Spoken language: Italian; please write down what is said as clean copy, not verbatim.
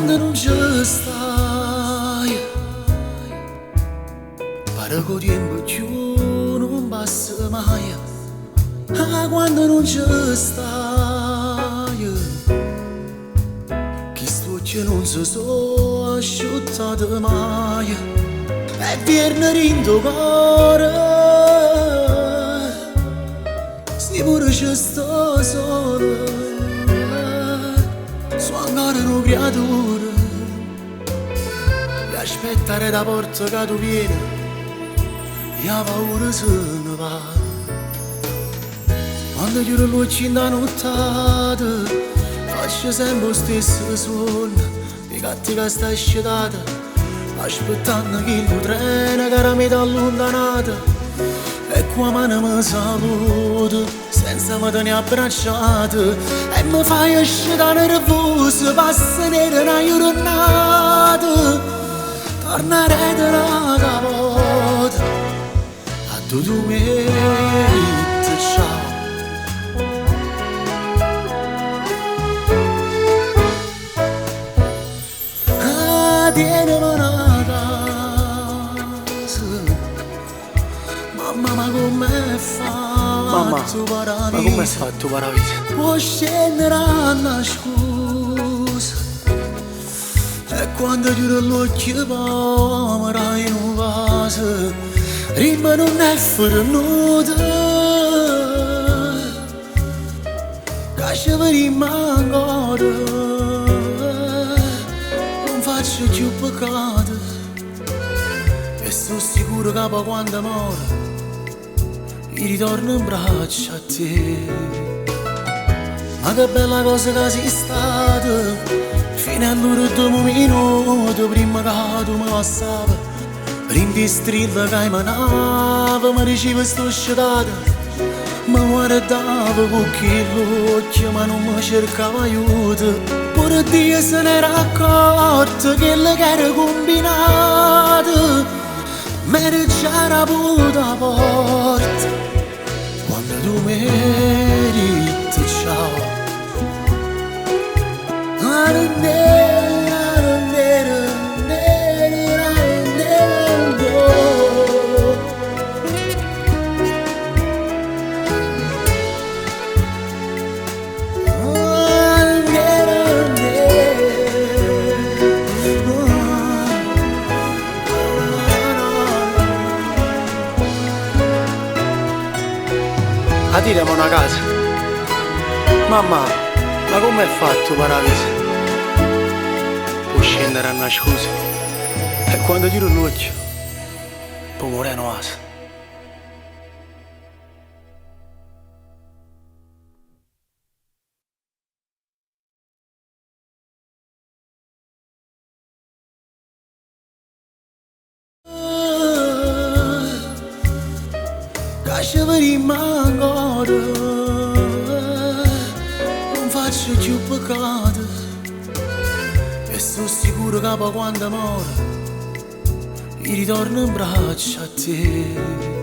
quando non ci stai, pare che il tempo più non passa mai. Ah, quando non ci stai, chi stucci non si sono asciuttati mai. E viene rindo cuore, se pure ci sto solo, sono ancora una creatura e aspettare da porta che tu vieni, e la paura se ne va. Quando chiudo l'occhio in da nottata, faccio sempre lo stesso suono di gatti che sta asciutata, aspettando che il treno che mi dà allontanata. E qua mano mi saluta senza mi tenere abbracciato, e mi fai asciutare nervoso, passa nera una giornata, tornare da capo a tu meriti, ciao. Tienimi una casa, mamma, ma come fatto paradiso? Ma come hai fatto paradiso? Può scendere a nascosta, e quando chiudo l'occhio pomera in un vaso, rima non è fornuta, caccia per ancora. Faccio più peccato e sono sicuro che poi quando muore mi ritorno in braccio a te. Ma che bella cosa che sei stata, fino all'ultimo minuto prima che tu mi passava, prendi strilla che mi manava, mi diceva sto sciatata, mi guardava con quell'occhio ma non mi cercava aiuto. Pure Dio se n'era accorto che le che era combinato, m'era già raputa la porta quando tu mi hai detto ciao. A diremo una casa. Mamma, ma come hai fatto paradiso? Può scendere a nascosta e quando tiro l'occhio poi muore una casa. Lascia per ancora, non faccio più peccato e sono sicuro che poi quando muore mi ritorno in braccio a te.